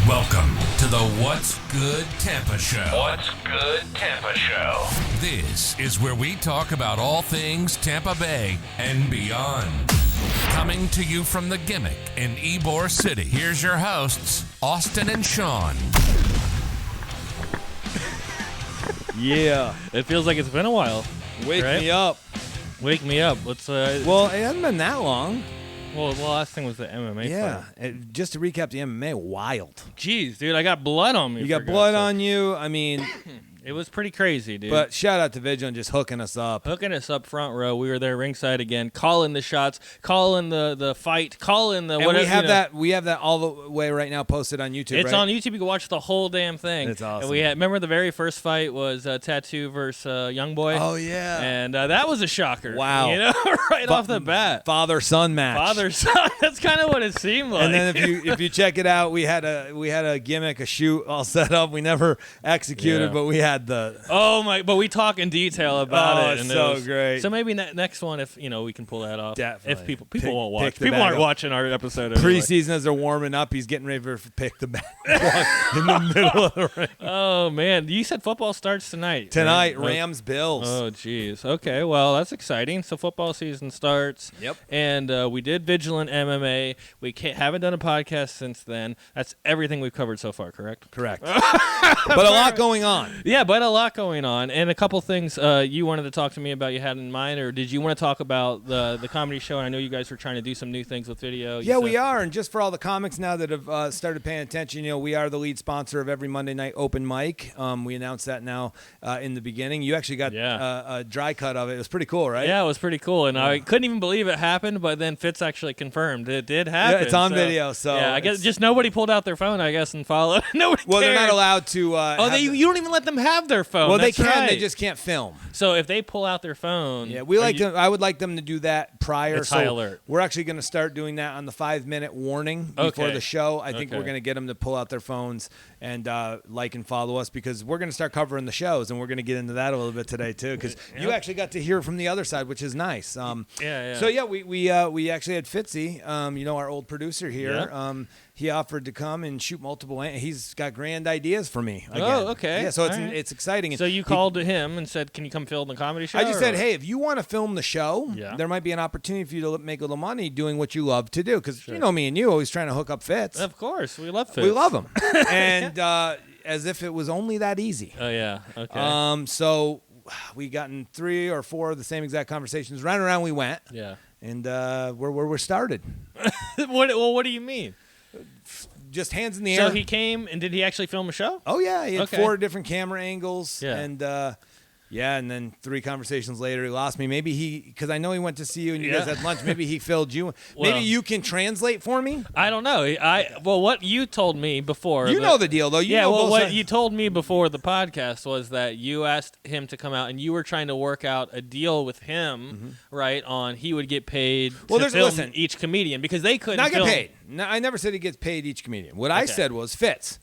Welcome to the What's Good Tampa Show. What's Good Tampa Show. This is where we talk about all things Tampa Bay and beyond. Coming to you from the Gimmick in Ybor City, here's your hosts, Austin and Sean. Yeah. It feels like it's been a while. Wake right? me up. Wake me up. Let's. Well, it hasn't been that long. Well, the last thing was the MMA fight. Just to recap the MMA, wild. Jeez, dude, I got blood on me. You got blood on you. I mean, It was pretty crazy, dude. but shout out to Vigilant just hooking us up. Hooking us up front row. We were there ringside again, calling the shots, calling the fight, calling the And whatever. we have that all the way right now posted on YouTube. It's right? on YouTube. You can watch the whole damn thing. It's awesome. And we remember the very first fight was Tattoo versus Young Boy. Oh yeah. And that was a shocker. Wow. You know, right off the bat. Father-son match. Father-son. That's kind of what it seemed like. And then if you check it out, we had a gimmick, a shoot all set up. We never executed, Yeah. but we had the. Oh my! But we talk in detail about it. It's And so it was, great. So maybe next one, if we can pull that off. Definitely. If people Pick- won't watch. pick the People bag aren't up. watching our episode. Anyway. Preseason as they're warming up, he's getting ready for pick the back in the middle of the ring. Oh man! You said football starts tonight. Tonight, right? Rams Bills. Oh jeez. Okay. Well, that's exciting. So football season starts. Yep. And we did Vigilant MMA. We haven't done a podcast since then. That's everything we've covered so far. Correct. Correct. But a lot going on. Yeah, but a lot going on, and a couple things you wanted to talk to me about. You had in mind, or did you want to talk about the comedy show? And I know you guys were trying to do some new things with video. Yeah, we are. And just for all the comics now that have started paying attention, we are the lead sponsor of every Monday night open mic. We announced that now in the beginning. You actually got a dry cut of it. It was pretty cool, right? Yeah, it was pretty cool, and I couldn't even believe it happened. But then Fitz actually confirmed it did happen. Yeah, it's on video. So yeah, I guess just nobody pulled out their phone, I guess, and followed. Nobody. Well, they're cared. not allowed to. You don't even let them have their phone. Well, That's they can. right. They just can't film. So if they pull out their phone, Yeah, I would like them to do that prior. It's so high alert. We're actually going to start doing that on the 5-minute warning before Okay. the show. I think Okay. we're going to get them to pull out their phones and like and follow us because we're going to start covering the shows, and we're going to get into that a little bit today too because you actually got to hear from the other side, which is nice. Yeah. So yeah, we actually had Fitzy, our old producer here. Yeah. He offered to come and shoot multiple. He's got grand ideas for me. Again. Oh, okay. Yeah, so All right. it's exciting. So you called to him and said, "Can you come film the comedy show?" I just said, or- hey, if you want to film the show, there might be an opportunity for you to make a little money doing what you love to do. Because you know me and you always trying to hook up Fitz. Of course, we love Fitz. We love him, and as if it was only that easy. Oh yeah. Okay. So we got in 3 or 4 of the same exact conversations. Right around we went. Yeah. And we're started. What do you mean? Just hands in the air. So he came, and did he actually film a show? Oh yeah, he had Okay. 4 different camera angles. Yeah. And and then 3 conversations later, he lost me. Maybe because I know he went to see you and you guys had lunch. Maybe he filled you. Maybe you can translate for me. I don't know. What you told me before. You know the deal, though. You know both what sides. you told me before the podcast was that you asked him to come out, and you were trying to work out a deal with him, right? On he would get paid to film each comedian because they couldn't not film. get paid. No, I never said he gets paid each comedian. What I said was, Fitz,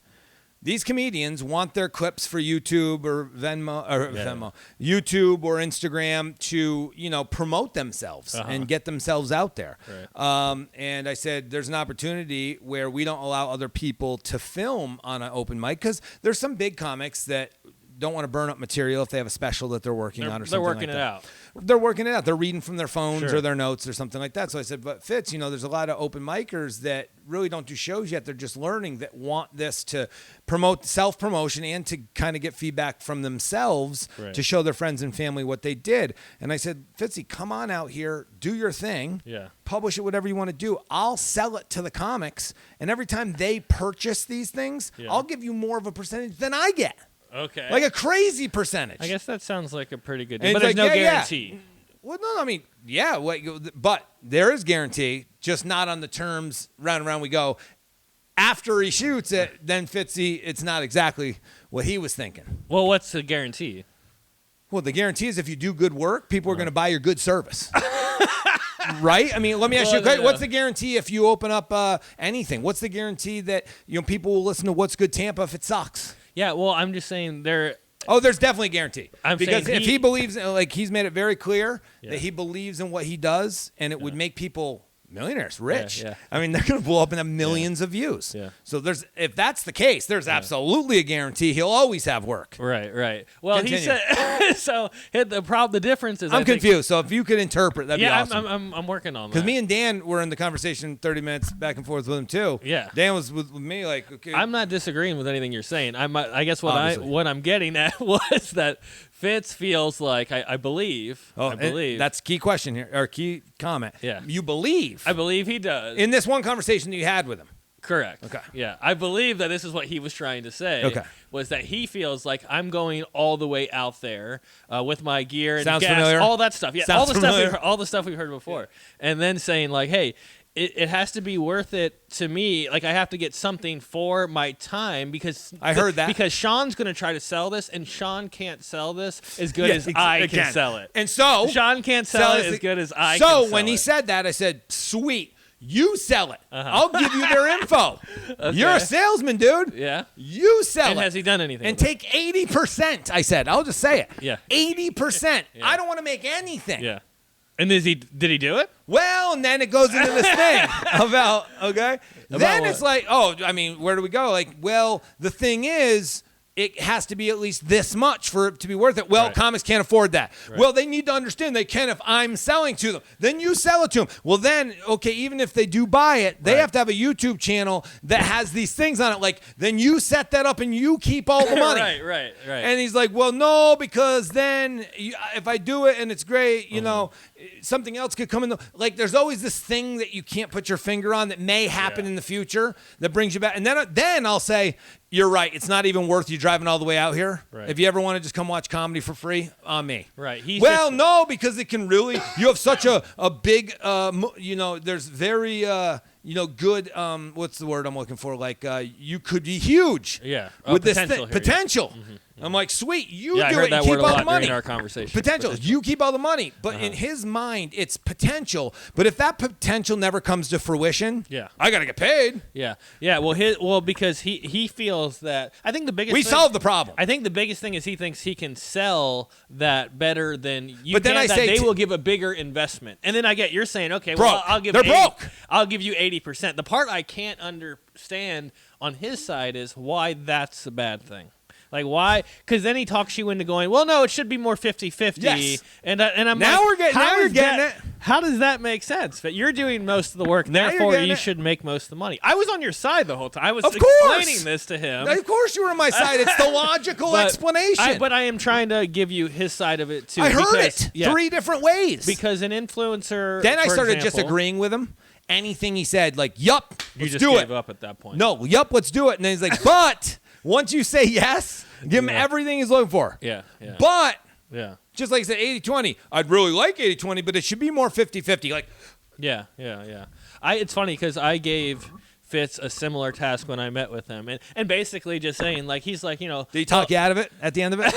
these comedians want their clips for YouTube or Venmo, YouTube or Instagram to, promote themselves and get themselves out there. Right. And I said, there's an opportunity where we don't allow other people to film on an open mic because there's some big comics that don't want to burn up material if they have a special that they're working on or something like that. They're working it out. They're working it out. They're reading from their phones Sure. or their notes or something like that. So I said, but Fitz, there's a lot of open micers that really don't do shows yet. They're just learning that want this to promote self-promotion and to kind of get feedback from themselves to show their friends and family what they did. And I said, Fitzy, come on out here, do your thing. Yeah. Publish it, whatever you want to do. I'll sell it to the comics. And every time they purchase these things, I'll give you more of a percentage than I get. Okay. Like a crazy percentage. I guess that sounds like a pretty good And deal. But it's there's like, no yeah. guarantee. Well, no, I mean, yeah, but there is guarantee, just not on the terms round and round we go. After he shoots it, then Fitzy, it's not exactly what he was thinking. Well, what's the guarantee? Well, the guarantee is if you do good work, people are going to buy your good service. Right? I mean, let me ask you a question. What's the guarantee if you open up anything? What's the guarantee that people will listen to What's Good Tampa if it sucks? Yeah, well, I'm just saying there. Oh, there's definitely a guarantee. Because saying if he believes, like he's made it very clear that he believes in what he does, and it would make people millionaires, rich. Yeah. I mean, they're going to blow up and have millions of views. Yeah. So if that's the case, there's absolutely a guarantee he'll always have work. Right. Well, Continue. he said. So the difference is I'm confused. So if you could interpret, that'd be awesome. I'm working on that. Because me and Dan were in the conversation 30 minutes back and forth with him too. Yeah. Dan was with me like, okay. I'm not disagreeing with anything you're saying. I guess what I'm getting at was that Fitz feels like I believe. Oh, I believe that's key question here, or key comment. Yeah. You believe. I believe he does. In this one conversation that you had with him. Correct. Okay. Yeah. I believe that this is what he was trying to say. Okay. Was that he feels like I'm going all the way out there with my gear and Sounds gas, familiar. all that stuff. Yeah. Sounds familiar. All the stuff we've heard before. Yeah. And then saying like, hey, it has to be worth it to me. Like I have to get something for my time because I heard that. Because Sean's going to try to sell this and Sean can't sell this as good as I can sell it. And so Sean can't sell it as good as I can sell it. So when he said that, I said, sweet. You sell it. I'll give you their info. Okay. You're a salesman, dude. Yeah. You sell it. And has he done anything? And take 80%, I said. I'll just say it. Yeah. 80%. Yeah. I don't want to make anything. Yeah. And did he do it? Well, and then it goes into this thing about, okay? Then what? it's like, I mean, where do we go? Like, well, the thing is, it has to be at least this much for it to be worth it. Well, right. comics can't afford that. Right. Well, they need to understand they can if I'm selling to them. Then you sell it to them. Well, then, okay, even if they do buy it, they right. have to have a YouTube channel that has these things on it. Like, then you set that up and you keep all the money. Right. And he's like, well, no, because then if I do it and it's great, you know, something else could come in. Like, there's always this thing that you can't put your finger on that may happen in the future that brings you back. And then I'll say, you're right. It's not even worth you driving all the way out here. Right. If you ever want to just come watch comedy for free, on me. Right. No, because it can really. You have such a big. There's very. Good. What's the word I'm looking for? Like, you could be huge. Yeah. With this potential thing. here, Potential. Yeah. Mm-hmm. I'm like, sweet. You I do heard it that and keep word a all lot the money. during our conversation. Potential. You keep all the money, but in his mind, it's potential. But if that potential never comes to fruition, I gotta get paid. Yeah. Well, because he feels that. I think the biggest. We solved the problem. I think the biggest thing is he thinks he can sell that better than you. But then I say they will give a bigger investment, and then you're saying, okay, broke. well, I'll give. They're broke. I'll give you 80%. The part I can't understand on his side is why that's a bad thing. Like, why? Because then he talks you into going, well, no, it should be more 50-50. Yes. And I'm now like, you're getting it. How does that make sense? But you're doing most of the work, Now therefore you should make most of the money. I was on your side the whole time. I was Of course. explaining this to him. Of course you were on my side. It's the logical explanation. But I am trying to give you his side of it, too. I heard because, it 3 different ways. Because an influencer, then I for started example, just agreeing with him. Anything he said, like, yup, you let's just do gave it. up at that point. No, yup, let's do it. And then he's like, but once you say yes, give him everything he's looking for. Yeah. But, just like I said, 80-20, I'd really like 80-20, but it should be more 50-50. Like, yeah. It's funny because I gave Fitz a similar task when I met with him, and basically just saying, like, he's like, did he talk you out of it at the end of it?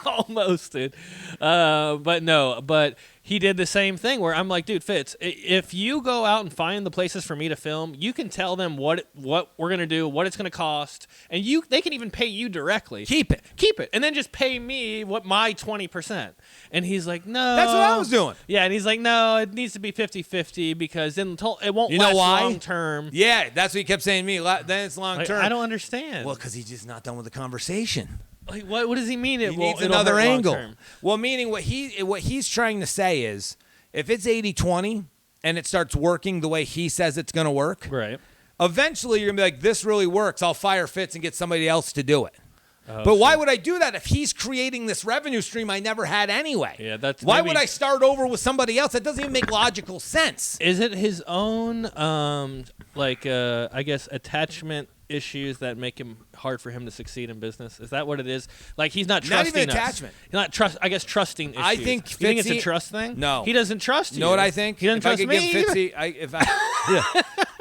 Almost, dude. But he did the same thing where I'm like, dude, Fitz, if you go out and find the places for me to film, you can tell them what we're gonna do, what it's gonna cost, and they can even pay you directly. Keep it, and then just pay me what my 20%. And he's like, no, that's what I was doing. Yeah, and he's like, no, it needs to be 50-50 because then it won't last long term. Yeah, that's what he kept saying to me. Then it's long term. I don't understand. Well, because he's just not done with the conversation. Like, what does he mean? He needs another angle. Well, meaning what he's trying to say is, if it's 80-20 and it starts working the way he says it's going to work, right? Eventually, you're going to be like, this really works. I'll fire Fitz and get somebody else to do it. But why would I do that if he's creating this revenue stream I never had anyway? Yeah, why would I start over with somebody else? That doesn't even make logical sense. Is it his own, I guess, attachment issues that make him hard for him to succeed in business? Is that what it is? Like, he's not trusting us. Not even attachment. He's not trusting issues. I think you think it's a trust thing? No. He doesn't trust you. You know what I think? He doesn't trust me.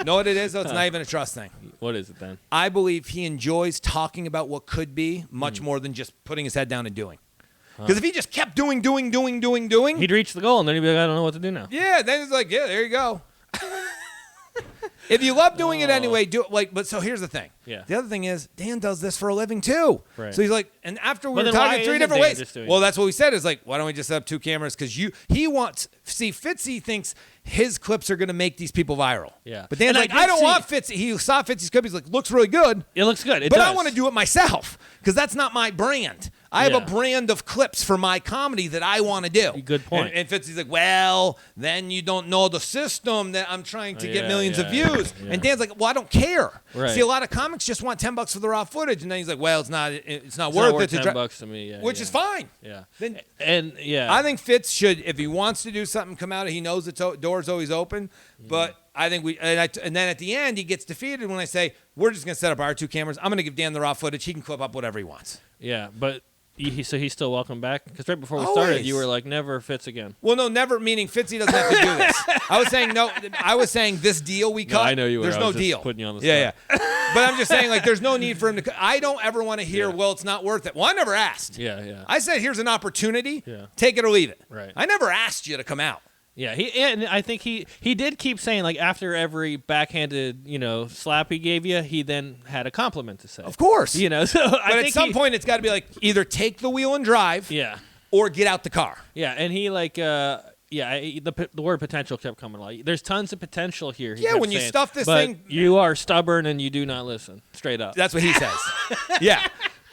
Know what it is, though? It's not even a trust thing. What is it then? I believe he enjoys talking about what could be much more than just putting his head down and doing. Because if he just kept doing, he'd reach the goal, and then he'd be like, I don't know what to do now. Yeah, then it's like, yeah, there you go. If you love doing it anyway, do it. Like, but so here's the thing. Yeah. The other thing is Dan does this for a living too. Right. So he's like, and after we But were then why talking three isn't different Dan ways. just doing Well, it? that's what we said. Is like, why don't we just set up 2 cameras? Because he wants. See, Fitzy thinks his clips are going to make these people viral. Yeah. But Dan's And like, I I did don't see- want Fitzy. He saw Fitzy's clip. He's like, looks really good. It looks good. It But does. I want to do it myself because that's not my brand. I have Yeah. a brand of clips for my comedy that I want to do. Good point. And Fitzy's like, well, then you don't know the system that I'm trying to get Yeah, millions of yeah, views. yeah. And Dan's like, well, I don't care. Right. See, a lot of comics just want $10 for the raw footage, and then he's like, well, it's not It's worth not worth it to $10 to me. Yeah, which yeah. is fine. Yeah. Then And yeah. I think Fitz should, if he wants to do something, come out. He knows the door's always open, but I think and then at the end he gets defeated when I say we're just gonna set up our 2 cameras. I'm gonna give Dan the raw footage. He can clip up whatever he wants. Yeah, but so he's still welcome back? Because right before we Always. started, you were like, never Fitz again. Well, no, never meaning Fitzy doesn't have to do this. I was saying no. I was saying this deal we cut. I know you were. There's I no was just deal. putting you on the Yeah, spot. yeah. But I'm just saying, like, there's no need for him to. I don't ever want to hear, well, it's not worth it. Well, I never asked. Yeah, yeah. I said, here's an opportunity. Yeah. Take it or leave it. Right. I never asked you to come out. Yeah, and I think he did keep saying, like, after every backhanded, slap he gave you, he then had a compliment to say. Of course. So But I at think some point, it's got to be like either take the wheel and drive, Yeah. or get out the car. Yeah, and he the word potential kept coming. Like, there's tons of potential here. he Yeah, kept when you saying, stuff this but thing- you are stubborn and you do not listen. Straight up. That's what he says. Yeah.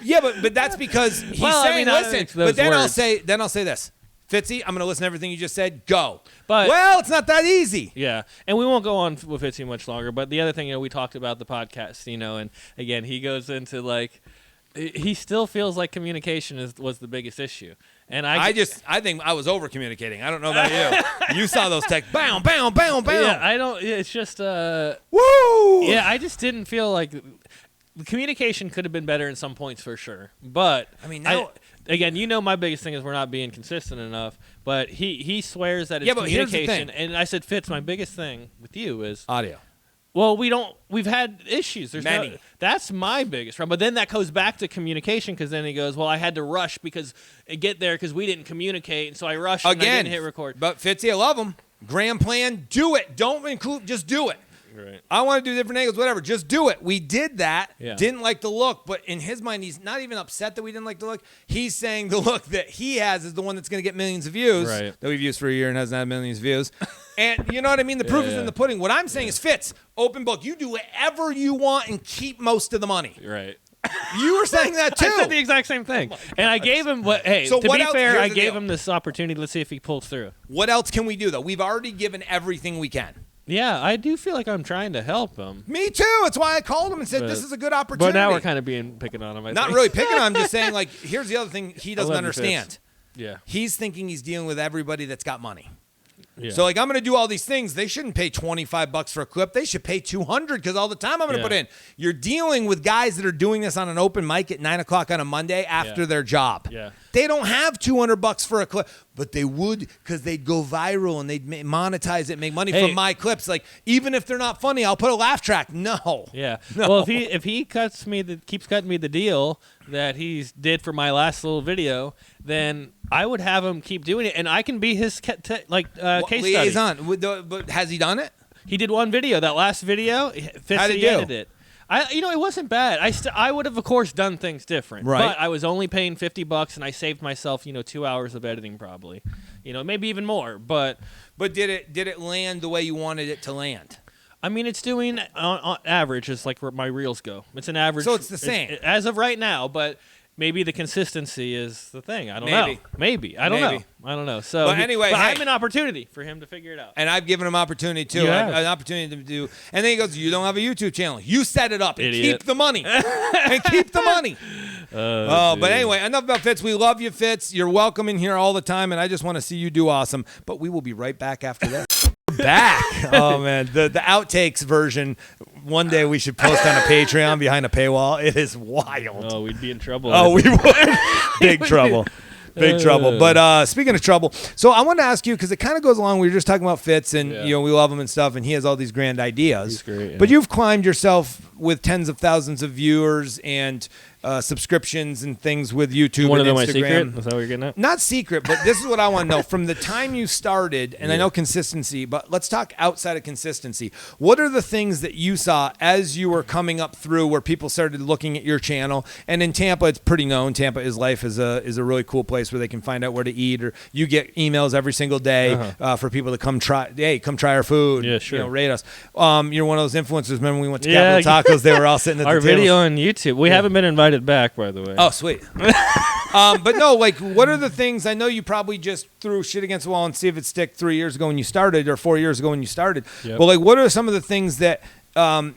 Yeah, but that's because he's Well, I saying, mean, I listen. think those But then words- I'll say this. Fitzy, I'm going to listen to everything you just said. Go. But- well, it's not that easy. Yeah, and we won't go on with it too much longer. But the other thing, we talked about the podcast, and again, he goes into like, he still feels like communication was the biggest issue, and I think I was over communicating. I don't know about you. You saw those texts. Bam, bam, bam, bam. Yeah, I don't. It's just Woo. Yeah, I just didn't feel like the communication could have been better in some points for sure. But I mean, now, again, my biggest thing is we're not being consistent enough. But he swears that it's but here's the communication. thing. And I said, Fitz, my biggest thing with you is audio. well, we've had issues. There's Many. That's my biggest problem. But then that goes back to communication because then he goes, well, I had to rush get there because we didn't communicate. And so I rushed and I Again, didn't hit record. But Fitzy, I love him. Grand plan, do it. Don't include, just do it. Right. I want to do different angles, whatever. Just do it. We did that. Yeah. Didn't like the look, but in his mind, he's not even upset that we didn't like the look. He's saying the look that he has is the one that's going to get millions of views. Right. That we've used for a year and hasn't had millions of views. And you know what I mean? The proof is in the pudding. What I'm saying is, Fitz, open book. You do whatever you want and keep most of the money. Right. You were saying that too. I said the exact same thing. And I gave him So to what be else- fair, here's I the gave deal. him this opportunity. Let's see if he pulls through. What else can we do, though? We've already given everything we can. Yeah, I do feel like I'm trying to help him. Me too. That's why I called him and said, But- this is a good opportunity. But now we're kind of picking on him. I Not think. really picking on him, just saying, like, here's the other thing he doesn't love you, understand. Fitz. Yeah. He's thinking he's dealing with everybody that's got money. Yeah. So, like, I'm going to do all these things. They shouldn't pay $25 for a clip. They should pay $200 because all the time I'm going to Yeah. put in. You're dealing with guys that are doing this on an open mic at 9 o'clock on a Monday after Yeah. their job. Yeah. They don't have $200 for a clip, but they would because they'd go viral and they'd monetize it, make money Hey. from my clips. Like, even if they're not funny, I'll put a laugh track. No. Yeah. No. Well, if he keeps cutting me the deal that he did for my last little video, then I would have him keep doing it, and I can be his case study. Liaison. But has he done it? He did one video. That last video, Fitz How'd it do? edited it. It wasn't bad. I would have, of course, done things different. Right. But I was only paying $50, and I saved myself, 2 hours of editing probably. Maybe even more. But did it land the way you wanted it to land? I mean, it's doing on average. It's like where my reels go. It's an average. So it's the same. as of right now. But maybe the consistency is the thing. I don't Maybe. know. Maybe I don't Maybe. know. I don't know. So But anyway, I hey. have an opportunity for him to figure it out. And I've given him opportunity too. You have. An opportunity to do. And then he goes, "You don't have a YouTube channel. You set it up and Idiot. keep the money. And keep the money." But anyway, enough about Fitz. We love you, Fitz. You're welcome in here all the time, and I just want to see you do awesome. But we will be right back after this. Back. Oh man, the outtakes version. One day we should post on a Patreon behind a paywall. It is wild. Oh, we'd be in trouble. Oh, we would. Big trouble. Big trouble. But speaking of trouble, so I wanted to ask you, because it kind of goes along, we were just talking about Fitz, and Yeah. we love him and stuff, and he has all these grand ideas. He's great, yeah. But you've climbed yourself with tens of thousands of viewers, and subscriptions and things with YouTube One and of them, Instagram. my secret? Is that what you're getting at? Not secret, but this is what I want to know. From the time you started, and I know consistency, but let's talk outside of consistency. What are the things that you saw as you were coming up through where people started looking at your channel? And in Tampa, it's pretty known. Tampa is Life is a really cool place where they can find out where to eat, or you get emails every single day for people to come try our food. Yeah, sure. Rate us. You're one of those influencers. Remember when we went to Capital Tacos? They were all sitting at our the tables. video on YouTube. We haven't been invited back, by the way. Oh, sweet. But no, like, what are the things? I know you probably just threw shit against the wall and see if it stick 3 years ago when you started, or 4 years ago when you started. Yep. But like, what are some of the things that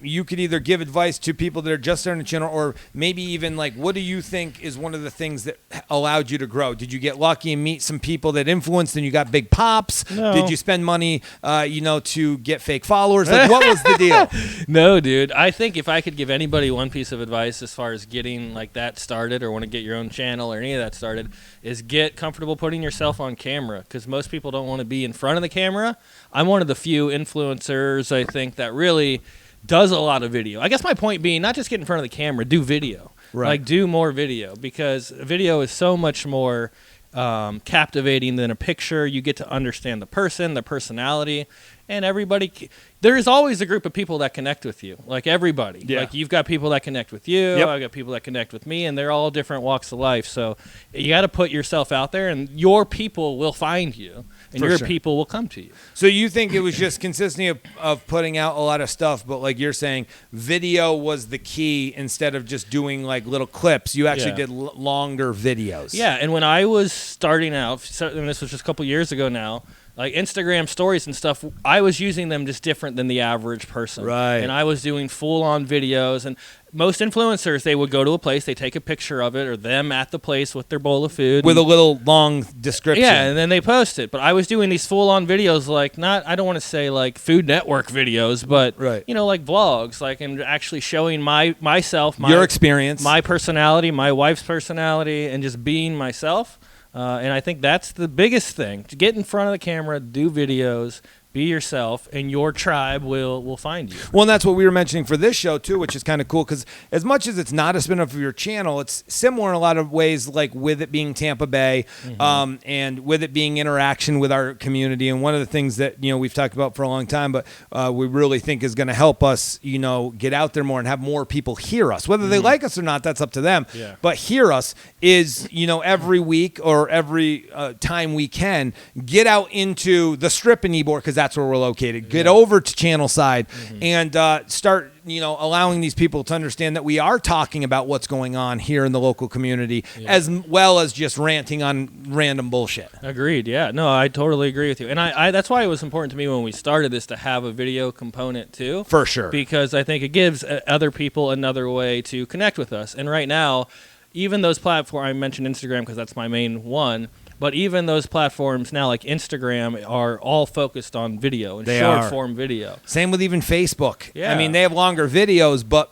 you could either give advice to people that are just starting a channel, or maybe even like, what do you think is one of the things that allowed you to grow? Did you get lucky and meet some people that influenced and you got big pops? No. Did you spend money, to get fake followers? Like, what was the deal? No, dude. I think if I could give anybody one piece of advice as far as getting like that started, or want to get your own channel or any of that started, is get comfortable putting yourself on camera, because most people don't want to be in front of the camera. I'm one of the few influencers, I think, that really does a lot of video. I guess my point being, not just get in front of the camera, do video. Right. Like, do more video, because video is so much more captivating than a picture. You get to understand the person, the personality, and everybody. There is always a group of people that connect with you, like everybody. Yeah. Like, you've got people that connect with you. Yep. I got people that connect with me, and they're all different walks of life. So you got to put yourself out there, and your people will find you, and For your sure. people will come to you. So you think it was just consistency of putting out a lot of stuff, but like you're saying, video was the key instead of just doing like little clips. You actually Yeah. did longer videos. Yeah, and when I was starting out, and this was just a couple years ago now, like Instagram stories and stuff, I was using them just different than the average person. Right. And I was doing full-on videos. And most influencers, they would go to a place, they take a picture of it, or them at the place with their bowl of food. With a little long description. Yeah, and then they post it. But I was doing these full-on videos, like, I don't want to say like Food Network videos, but, Right. like vlogs, like, and actually showing myself, Your experience. my personality, my wife's personality, and just being myself. And I think that's the biggest thing. To get in front of the camera, do videos, be yourself, and your tribe will find you. Well, and that's what we were mentioning for this show, too, which is kind of cool, because as much as it's not a spin-off of your channel, it's similar in a lot of ways, like with it being Tampa Bay, and with it being interaction with our community. And one of the things that, we've talked about for a long time, but we really think is going to help us, get out there more and have more people hear us. Whether they like us or not, that's up to them. Yeah. But hear us is, every week or every time we can, get out into the Strip in Ybor, because that's where we're located. Get over to Channel Side and start, allowing these people to understand that we are talking about what's going on here in the local community, as well as just ranting on random bullshit. Agreed. Yeah. No, I totally agree with you. And I that's why it was important to me when we started this to have a video component too. For sure. Because I think it gives other people another way to connect with us. And right now, even those platforms, I mentioned Instagram because that's my main one, but even those platforms now, like Instagram, are all focused on video and short-form video. Same with even Facebook. Yeah. I mean, they have longer videos, but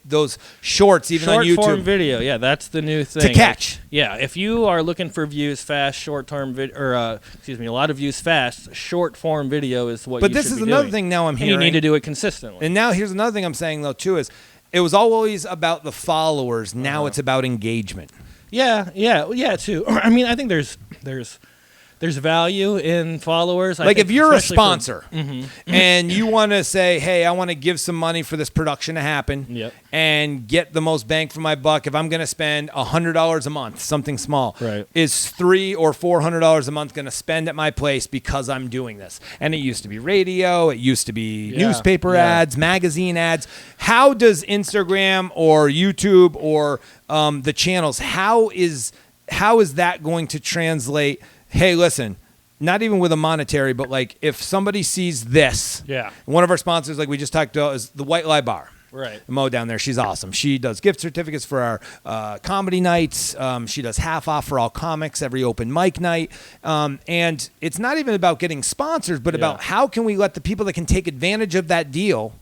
those shorts, even on YouTube. Short-form video, yeah, that's the new thing. To catch. Yeah, if you are looking for views fast, short-term a lot of views fast, short-form video is what But you this should is be another doing. thing now I'm And hearing. you need to do it consistently. And now here's another thing I'm saying, though, too, is it was always about the followers. Now it's about engagement. Yeah, too. I mean, I think there's value in followers. Like, if you're a especially sponsor and you want to say, hey, I want to give some money for this production to happen Yep. and get the most bang for my buck, if I'm going to spend $100 a month, something small, Right. is $300 or $400 a month going to spend at my place because I'm doing this? And it used to be radio. It used to be newspaper ads, magazine ads. How does Instagram or YouTube or the channels, how is that going to translate? Hey, listen, not even with a monetary, but like if somebody sees this, one of our sponsors, like we just talked about, is the White Lie Bar. Right. Mo down there, she's awesome. She does gift certificates for our comedy nights. She does half off for all comics every open mic night. And it's not even about getting sponsors, but about how can we let the people that can take advantage of that deal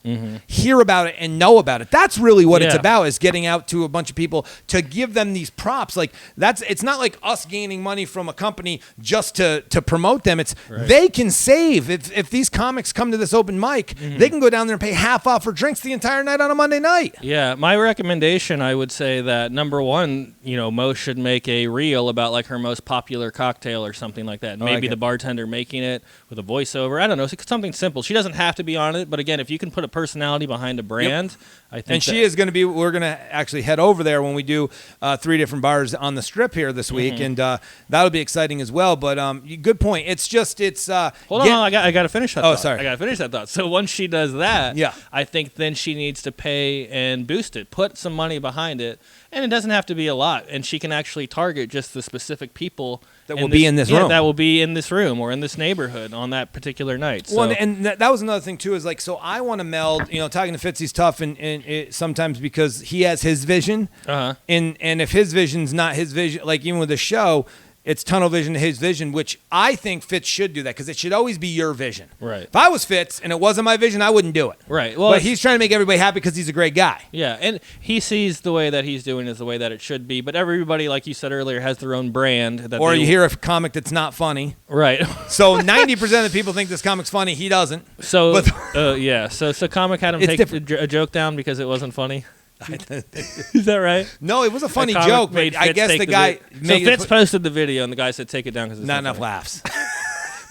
hear about it and know about it. That's really what it's about, is getting out to a bunch of people to give them these props. Like, it's not like us gaining money from a company just to promote them. It's they can save. If these comics come to this open mic, they can go down there and pay half off for drinks the entire night that on a Monday night. Yeah, my recommendation, I would say that number one, Mo should make a reel about like her most popular cocktail or something like that. Maybe the bartender making it with a voiceover. I don't know, something simple. She doesn't have to be on it, but again, if you can put a personality behind a brand, I think. And she is going to be. We're going to actually head over there when we do 3 different bars on the Strip here this week, and that'll be exciting as well. But good point. It's hold on, I got to finish that. Oh, thought. sorry. I got to finish that thought. So once she does that, yeah, I think then she needs to pay and boost it, put some money behind it, and it doesn't have to be a lot. And she can actually target just the specific people that will be in this room. That will be in this room or in this neighborhood on that particular night. Well, and that was another thing too. Is like, so I want to meld. Talking to Fitz, he's tough, and it, sometimes because he has his vision, and if his vision's not his vision, like even with the show, it's tunnel vision to his vision, which I think Fitz should do that because it should always be your vision. Right. If I was Fitz and it wasn't my vision, I wouldn't do it. Right. Well, but he's trying to make everybody happy because he's a great guy. Yeah, and he sees the way that he's doing is the way that it should be. But everybody, like you said earlier, has their own brand. Or you hear a comic that's not funny. Right. So 90% of the people think this comic's funny. He doesn't. So So comic had him take a joke down because it wasn't funny. Is that right? No, it was a funny joke, but I guess the guy... So Fitz posted the video, and the guy said, take it down because it's not enough laughs.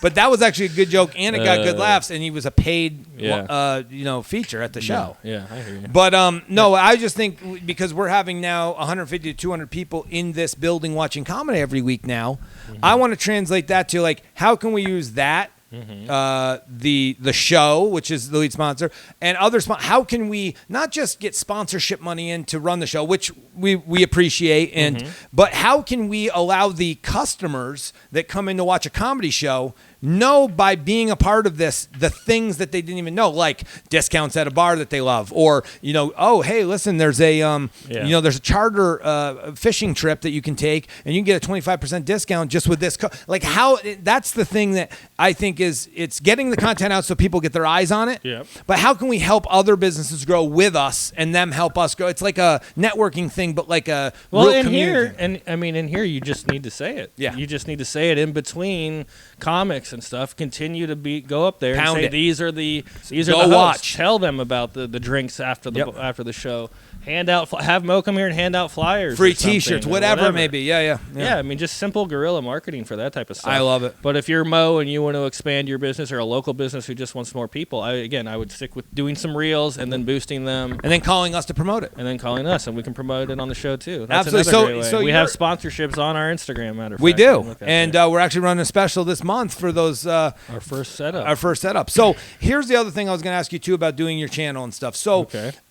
But that was actually a good joke, and it got good laughs, and he was a paid feature at the show. Yeah, I hear you. But, no, I just think because we're having now 150 to 200 people in this building watching comedy every week now, I want to translate that to, like, how can we use that? The show, which is the lead sponsor, and other how can we not just get sponsorship money in to run the show, which we appreciate, and but how can we allow the customers that come in to watch a comedy show know by being a part of this the things that they didn't even know, like discounts at a bar that they love, or oh hey, listen, there's a there's a charter fishing trip that you can take and you can get a 25% discount just with this like how that's the thing that I think is it's getting the content out so people get their eyes on it. Yep. But how can we help other businesses grow with us and them help us grow? It's like a networking thing, but like a real community thing. In here you just need to say it. Yeah. You just need to say it in between comics and stuff. Continue to go up there Pound and say it. these are the Go watch. hosts. Tell them about the drinks after the show. Hand out, have Mo come here and hand out flyers, free T-shirts, whatever it may be. Yeah. I mean, just simple guerrilla marketing for that type of stuff. I love it. But if you're Mo and you want to expand your business, or a local business who just wants more people, I would stick with doing some reels and then boosting them, and then calling us to promote it, and then calling us, and we can promote it on the show too. That's absolutely. Another great way. So we have sponsorships on our Instagram. Matter of we fact, do, and we're actually running a special this month for those. Our first setup. So here's the other thing I was going to ask you too about doing your channel and stuff. So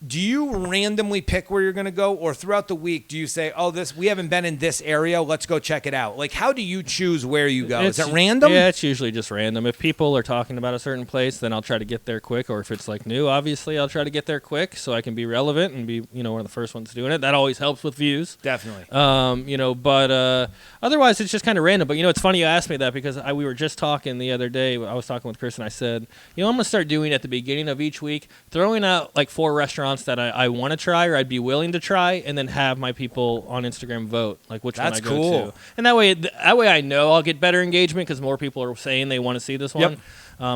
do you randomly pick where you're going to go, or throughout the week do you say, oh, we haven't been in this area, let's go check it out? Like, how do you choose where you go? Is it random? Yeah, it's usually just random. If people are talking about a certain place, then I'll try to get there quick, or if it's like new, obviously I'll try to get there quick so I can be relevant and be one of the first ones doing it. That always helps with views. Definitely. But otherwise it's just kind of random. But it's funny you asked me that because we were just talking the other day. I was talking with Chris and I said, I'm going to start doing at the beginning of each week, throwing out like 4 restaurants that I want to try or I'd be willing to try, and then have my people on Instagram vote like which one I go to. And that way I know I'll get better engagement because more people are saying they want to see this one.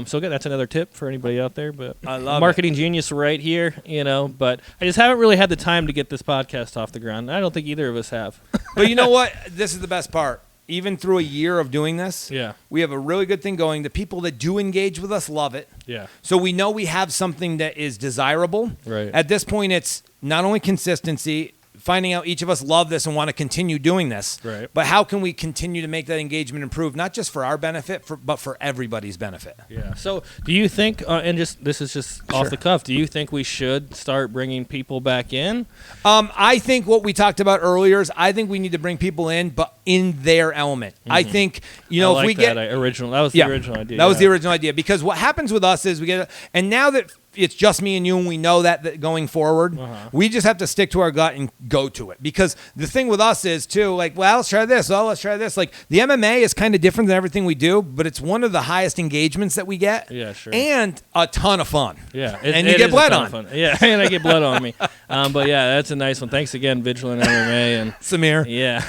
So again, that's another tip for anybody out there. But I love marketing genius right here, But I just haven't really had the time to get this podcast off the ground. I don't think either of us have. But you know what? This is the best part. Even through a year of doing this, we have a really good thing going. The people that do engage with us love it. Yeah. So we know we have something that is desirable. Right. At this point, it's not only consistency, finding out each of us love this and want to continue doing this. Right. But how can we continue to make that engagement improve, not just for our benefit, but for everybody's benefit? Yeah. So do you think, this is just off the cuff, do you think we should start bringing people back in? I think what we talked about earlier is I think we need to bring people in, but in their element. I think, if we get... that was the original idea. That was the original idea. Because what happens with us is we get... And now that it's just me and you and we know that going forward, we just have to stick to our gut and go to it. Because the thing with us is, too, like, well, let's try this. Oh, let's try this. Like, the MMA is kind of different than everything we do, but it's one of the highest engagements that we get. Yeah, sure. And a ton of fun. Yeah. And you get blood on. Yeah, and I get blood on me. But, yeah, that's a nice one. Thanks again, Vigilant MMA. And Samir. Yeah.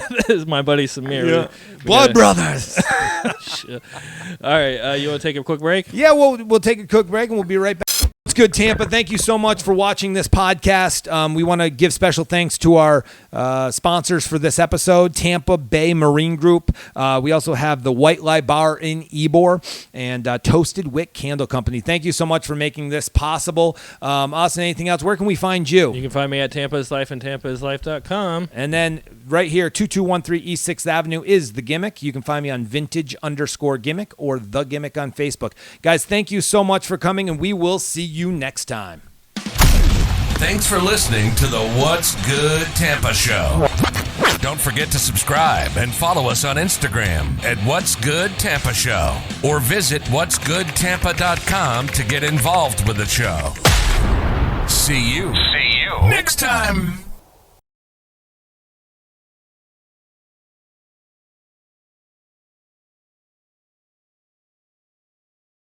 This is my buddy Samir. Yeah. Blood brothers. All right. You want to take a quick break? Yeah, we'll take a quick break and we'll be right back. What's Good, Tampa? Thank you so much for watching this podcast. We want to give special thanks to our sponsors for this episode, Tampa Bay Marine Group. We also have the White Lie Bar in Ybor and Toasted Wick Candle Company. Thank you so much for making this possible. Austin, anything else? Where can we find you? You can find me at Tampa's Life and tampaslife.com. And then right here, 2213 East 6th Avenue is The Gimmick. You can find me on vintage_gimmick or The Gimmick on Facebook. Guys, thank you so much for coming, and we will see you next time. Thanks for listening to the What's Good Tampa Show. Don't forget to subscribe and follow us on Instagram at What's Good Tampa Show or visit what'sgoodtampa.com to get involved with the show. See you next time.